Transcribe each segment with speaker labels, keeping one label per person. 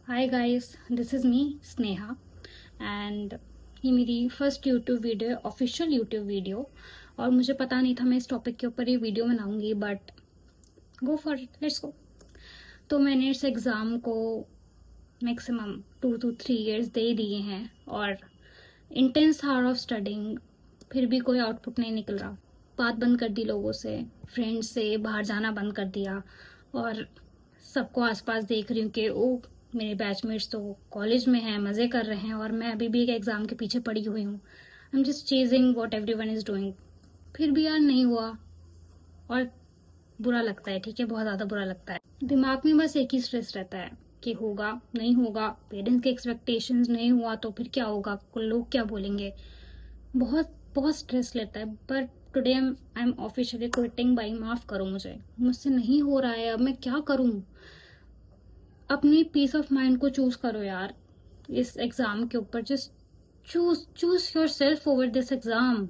Speaker 1: Hi guys, this is me Sneha and ये मेरी first YouTube video, official YouTube video. और मुझे पता नहीं था मैं इस टॉपिक के ऊपर ये वीडियो बनाऊंगी, but go for it, let's go. तो मैंने इस एग्ज़ाम को मैक्सिमम 2 to 3 years दे दिए हैं और इंटेंस हार ऑफ स्टडिंग, फिर भी कोई आउटपुट नहीं निकल रहा। बात बंद कर दी लोगों से, फ्रेंड्स से बाहर जाना बंद कर दिया और सबको आसपास देख रही हूँ कि ओ मेरे बैचमेट्स तो कॉलेज में हैं, मज़े कर रहे हैं और मैं अभी भी एक एग्ज़ाम के पीछे पड़ी हुई हूँ। I am just chasing what every one is doing. फिर भी यार नहीं हुआ और बुरा लगता है, ठीक है, बहुत ज़्यादा बुरा लगता है। दिमाग में बस एक ही स्ट्रेस रहता है कि होगा नहीं होगा, पेरेंट्स के एक्सपेक्टेशंस नहीं हुआ तो फिर क्या होगा, लोग क्या बोलेंगे। बहुत बहुत स्ट्रेस लेता है। But today I am officially quitting. भाई माफ़ करो, मुझसे नहीं हो रहा है, अब मैं क्या करूँ। अपनी पीस ऑफ माइंड को चूज करो यार इस एग्जाम के ऊपर। Just choose your self over this exam.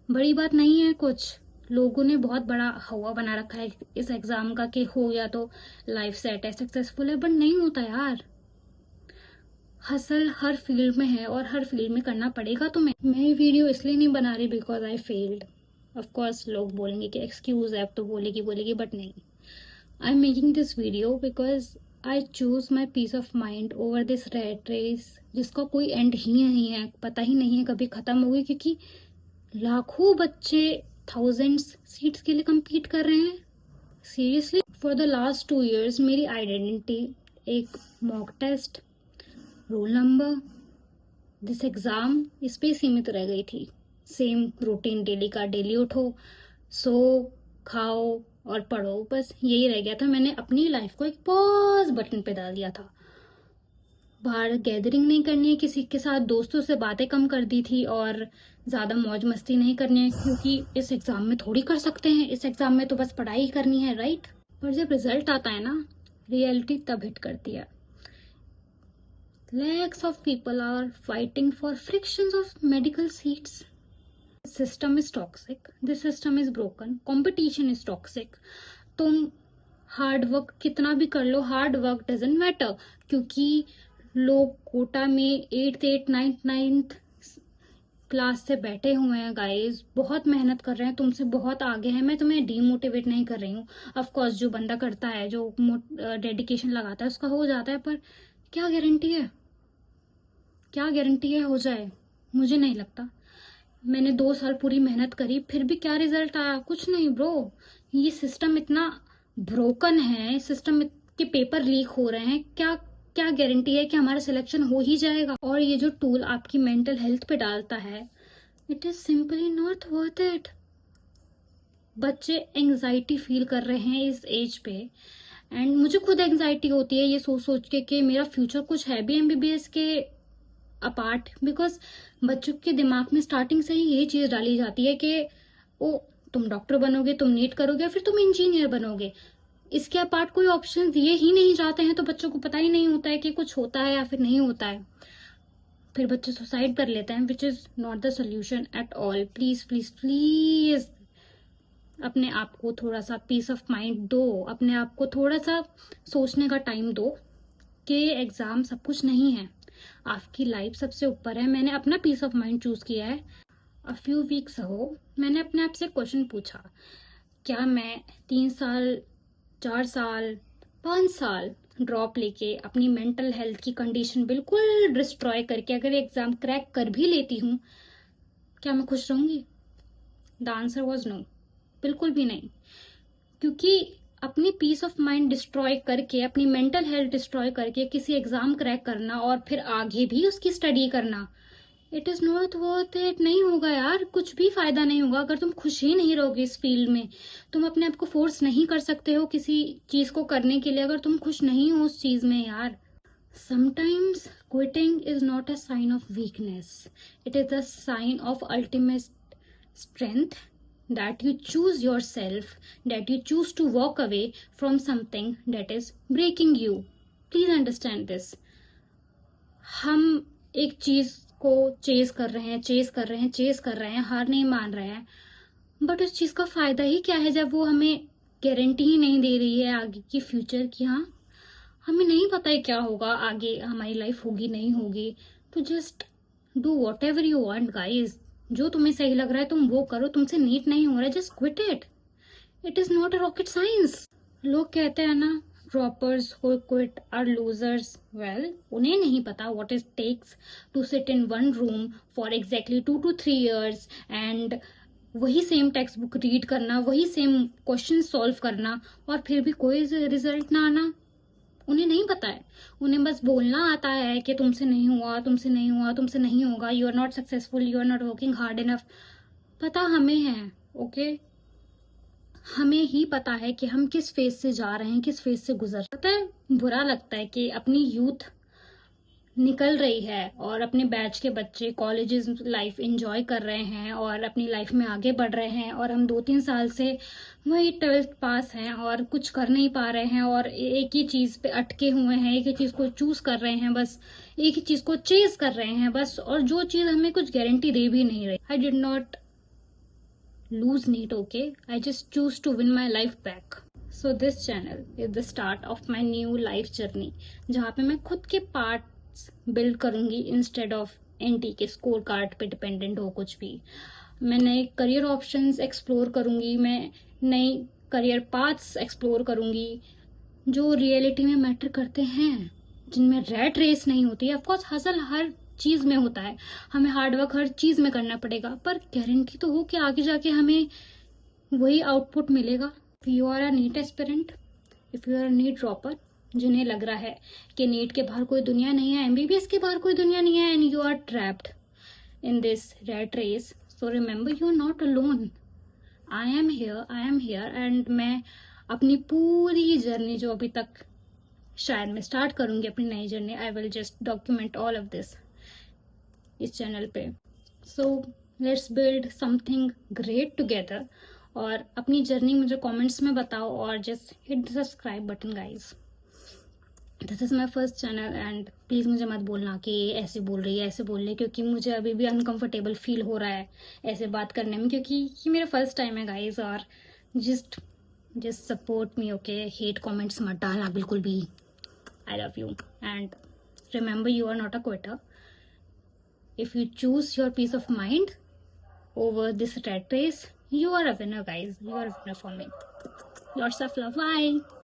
Speaker 1: बड़ी बात नहीं है कुछ। लोगों ने बहुत बड़ा हवा बना रखा है इस एग्जाम का कि हो गया तो लाइफ सेट है, सक्सेसफुल है, बट नहीं होता यार। हसल हर फील्ड में है और हर फील्ड में करना पड़ेगा तुम्हें। मैं ये वीडियो इसलिए नहीं बना रही because I failed. Of course लोग बोलेंगे कि एक्सक्यूज है, अब तो बोलेगी, बट नहीं। I am making this video because I choose my peace of mind over this rat race जिसका कोई एंड ही नहीं है, पता ही नहीं है कभी खत्म होगी। क्योंकि लाखों बच्चे थाउजेंड्स सीट्स के लिए compete कर रहे हैं। Seriously for the last 2 years मेरी आइडेंटिटी एक mock test, roll number, this exam, इस पे सीमित रह गई थी। सेम रूटीन डेली का, डेली उठो, सो, खाओ और पढ़ो, बस यही रह गया था। मैंने अपनी लाइफ को एक पॉज बटन पे डाल दिया था। बाहर गैदरिंग नहीं करनी है किसी के साथ, दोस्तों से बातें कम कर दी थी और ज़्यादा मौज मस्ती नहीं करनी है क्योंकि इस एग्ज़ाम में थोड़ी कर सकते हैं। इस एग्ज़ाम में तो बस पढ़ाई ही करनी है, राइट। पर जब रिजल्ट आता है ना, रियलिटी तब हिट करती है। Lakhs of people are fighting for fractions of medical seats. This system is toxic. This system is broken. Competition is toxic. तुम हार्ड वर्क कितना भी कर लो, हार्ड वर्क डजेंट मैटर। क्योंकि लोग कोटा में 8th 8th 9th क्लास से बैठे हुए हैं गाइस, बहुत मेहनत कर रहे हैं, तुमसे बहुत आगे हैं। मैं तुम्हें डीमोटिवेट नहीं कर रही हूँ। ऑफ कोर्स जो बंदा करता है, जो डेडिकेशन लगाता है, उसका हो जाता है, पर क्या गारंटी है, क्या गारंटी है हो जाए। मुझे नहीं लगता। मैंने 2 साल पूरी मेहनत करी, फिर भी क्या रिजल्ट आया, कुछ नहीं ब्रो। ये सिस्टम इतना ब्रोकन है, सिस्टम के पेपर लीक हो रहे हैं, क्या क्या गारंटी है कि हमारा सिलेक्शन हो ही जाएगा। और ये जो टूल आपकी मेंटल हेल्थ पे डालता है, it is simply not worth it. बच्चे एंजाइटी फील कर रहे हैं इस एज पे, एंड मुझे खुद एंजाइटी होती है ये सोच सोच के कि मेरा फ्यूचर कुछ है भी एमबीबीएस के अपार्ट। बिकॉज बच्चों के दिमाग में स्टार्टिंग से ही ये चीज डाली जाती है कि ओ तुम डॉक्टर बनोगे, तुम नीट करोगे, फिर तुम इंजीनियर बनोगे। इसके अपार्ट कोई ऑप्शन दिए ही नहीं जाते हैं, तो बच्चों को पता ही नहीं होता है कि कुछ होता है या फिर नहीं होता है। फिर बच्चे सुसाइड कर लेते हैं, which is not the solution at all. Please please please अपने आप को थोड़ा सा पीस ऑफ माइंड दो, अपने आप को थोड़ा सा सोचने का टाइम दो कि एग्जाम सब कुछ नहीं है, आपकी लाइफ सबसे ऊपर है। मैंने अपना पीस ऑफ माइंड चूज किया है। अ फ्यू वीक्स हो मैंने अपने आप से क्वेश्चन पूछा, क्या मैं 3 साल, 4 साल, 5 साल ड्रॉप लेके अपनी मेंटल हेल्थ की कंडीशन बिल्कुल डिस्ट्रॉय करके अगर एग्जाम क्रैक कर भी लेती हूँ, क्या मैं खुश रहूंगी? द आंसर वॉज नो, बिल्कुल भी नहीं। क्योंकि अपनी पीस ऑफ माइंड डिस्ट्रॉय करके, अपनी मेंटल हेल्थ डिस्ट्रॉय करके किसी एग्जाम क्रैक करना और फिर आगे भी उसकी स्टडी करना, it is not worth it. नहीं होगा यार, कुछ भी फायदा नहीं होगा अगर तुम खुश ही नहीं रहोगे इस फील्ड में। तुम अपने आप को फोर्स नहीं कर सकते हो किसी चीज को करने के लिए अगर तुम खुश नहीं हो उस चीज में यार। Sometimes quitting is not a sign of weakness, it is a sign of ultimate strength, that you choose yourself, that you choose to walk away from something that is breaking you. Please understand this. हम एक चीज को chase कर रहे हैं, chase कर रहे हैं, हार नहीं मान रहे हैं, बट उस चीज का फायदा ही क्या है जब वो हमें गारंटी ही नहीं दे रही है आगे की फ्यूचर की। हाँ, हमें नहीं पता है क्या होगा आगे, हमारी लाइफ होगी नहीं होगी। तो just do what ever you want guys. जो तुम्हें सही लग रहा है तुम वो करो। तुमसे नीट नहीं हो रहा है, just quit it. It is not a rocket science. लोग कहते हैं ना, droppers who quit are losers. Well, उन्हें नहीं पता what it takes to sit in one room for exactly 2 to 3 years and वही सेम टेक्स्ट बुक रीड करना, वही सेम क्वेश्चन सॉल्व करना, और फिर भी कोई रिजल्ट ना आना। उन्हें नहीं पता है। उन्हें बस बोलना आता है कि तुमसे नहीं हुआ, तुमसे नहीं हुआ, तुमसे नहीं होगा, you are not successful, you are not working hard enough. पता हमें है, ओके। हमें ही पता है कि हम किस फेज से जा रहे हैं, किस फेज से गुजर। पता है, बुरा लगता है कि अपनी यूथ निकल रही है और अपने बैच के बच्चे कॉलेजेस लाइफ एंजॉय कर रहे हैं और अपनी लाइफ में आगे बढ़ रहे हैं, और हम 2-3 साल से वही 12th पास हैं और कुछ कर नहीं पा रहे हैं और एक ही चीज पे अटके हुए हैं, एक ही चीज को चूज कर रहे हैं, बस एक ही चीज को चेज कर रहे हैं बस, और जो चीज हमें कुछ गारंटी दे भी नहीं रही। I did not lose need, okay? I just choose to win my life back. So this channel is the start of my new life journey, जहाँ पे मैं खुद के पार्ट्स बिल्ड करूंगी इंस्टेड ऑफ एनटी के स्कोर कार्ड पे dependent हो कुछ भी। मैं नए करियर ऑप्शंस एक्सप्लोर करूंगी, मैं नई करियर पाथ्स एक्सप्लोर करूंगी जो रियलिटी में मैटर करते हैं, जिनमें रैट रेस नहीं होती है। ऑफकोर्स हसल हर चीज में होता है, हमें हार्डवर्क हर चीज में करना पड़ेगा, पर गारंटी तो हो कि आगे जाके हमें वही आउटपुट मिलेगा। If you are a NEET aspirant, if you are a NEET dropper, जिन्हें लग रहा है कि नीट के बाहर कोई दुनिया नहीं है, एमबीबीएस के बाहर कोई दुनिया नहीं है, and you are trapped in this rat race, so remember you are not alone. I am here and मैं अपनी पूरी जर्नी जो अभी तक शायद मैं स्टार्ट करूंगी, अपनी नई journey, I will just document all of this इस चैनल पे। So let's build something great together. और अपनी जर्नी मुझे कमेंट्स में बताओ और just hit the subscribe button guys. This is my first channel and please मुझे मत बोलना कि ऐसे बोल रही है ऐसे बोल रही है, क्योंकि मुझे अभी भी अनकंफर्टेबल फील हो रहा है ऐसे बात करने में, क्योंकि ये मेरा फर्स्ट टाइम है गाइज। और just just support me, okay? Hate comments मत डालना बिल्कुल भी। I love you. And remember, you are not a quitter. If you choose your peace of mind over this rat race, you are a winner, guys. You are a winner for me. Lots of love. Bye.